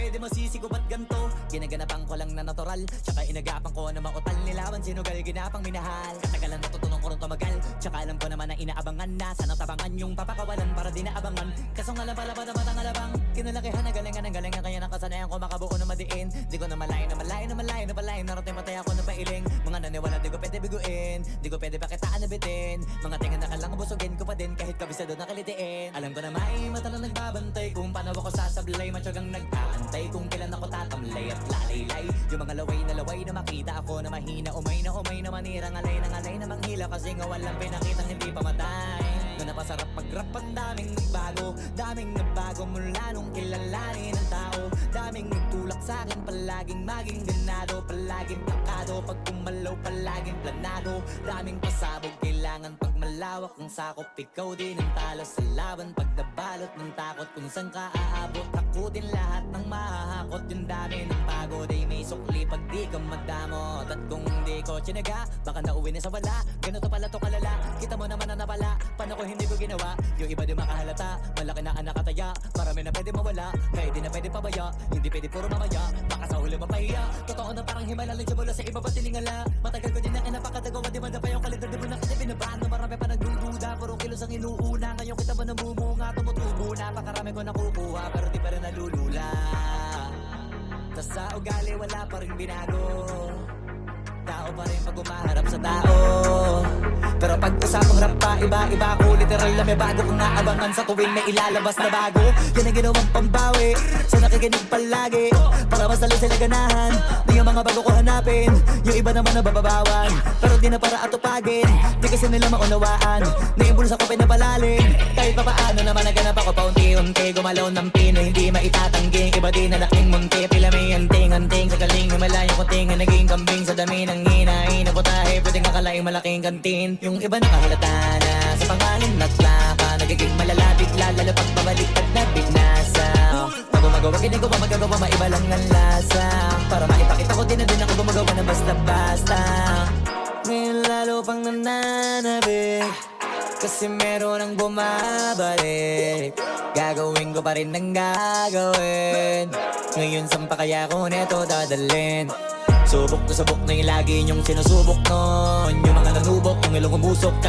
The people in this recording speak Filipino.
pwede masisigo ba't ganto? Ginaganapan ko lang na natural, tsaka inagapan ko na mautal nilawan sinugal ginapang minahal. Katagalan natutunan ko rin tumagal, tsaka alam ko naman na inaabangan na sana tabangan yung papakawalan para di naabangan. Kaso nga lang pala pa naman ang alabang kinalakihan na galingan kaya nakasanayan ko makabuo na madiin. Di ko na malayo na malayo na malayo na palayo narating matay ako na pailing. Mga naniwala di ko pwede biguin, di ko pwede pakitaan na bitin. Mga tinga na kalang busugin ko pa din kahit kabisado na kalitiin. Alam ko na may mata na nagbabantay kung paano ako sasablay. Matyagang nag-aantay kung kailan ako tatamlay at lalaylay. Yung mga laway na makita ako na mahina. Umay na manira ngalay na manghila. Kasi nga walang pinakitang hindi pamatay. Na napasarap mag-rap ang daming nagbago mula nung kilalanin ang tao. Daming nagtulak sa'kin palaging maging ganado. Palaging plakado pag kumalaw palaging planado. Daming pasabog kailangan pag malawak ang sakop. Ikaw din ang talo sa laban pag nabalot ng takot. Kung saan ka aabot ako din lahat ng mahahakot. Yung dami ng pagod ay may sukli pag di ka madamot. At kung hindi ko tsinaga baka nauwi na sa wala. Ganito pala to kalala, kita mo naman na napala. Paano ko hindi ko ginawa, yung iba di makahalata. Malaki na anak kataya, marami na pwede mawala. Kaya di na pwede pabaya, hindi pwede puro mamaya. Baka sa huli mapahiya, totoo na parang himala lang siya mula sa iba ba tiningala. Matagal ko din na kinapakadagawa, di man na pa yung kalendar. Di mo na kasi binabaan na marami pa nagdududa. Puro kilos ang inuuna, ngayon kita ba namumunga. Tumutubo na, pakarami ko nakukuha. Pero di pa rin nalulula. Tas sa ugali wala pa rin binago. Tao pa rin pag umaharap sa tao. Pero pag usapang rap pa, iba-iba ko. Literal na may bago kong naabangan sa tuwing may ilalabas na bago. Yan ang ginawang pambawi sa nakikinig palagi. Para mas lalo sila ganahan na yung mga bago ko hanapin. Yung iba naman nabababawan, pero di na para atupagin. Di kasi nila maunawaan na yung bulsa ko pinapalalim. Kahit pa paano naman naganap ako paunti-unti. Gumalaw ng pino, hindi maitatanggi. Iba din na laking munti, pila may anting-anting. Sa galing na malayo kunting na naging kambing. Sa dami ng hinahin na putahe, pwedeng akalaing malaking kantin. Yung iba nakahalata na sa pangalan at plaka. Nagiging malalapit lalo pag pabaliktad na binasa. Pag gumagawa, ginagawa, magagawa, maiba lang ang lasa. Para maipakita ko din na din ako gumagawa na basta-basta. Ngayon lalo pang nananabik, kasi meron ang bumabalik. Gagawin ko pa rin ang gagawin. Ngayon saan pa kaya ko neto dadalhin? Subok na yung lagi niyong sinusubok nun. Yung mga nanubok, yung ilong umusok.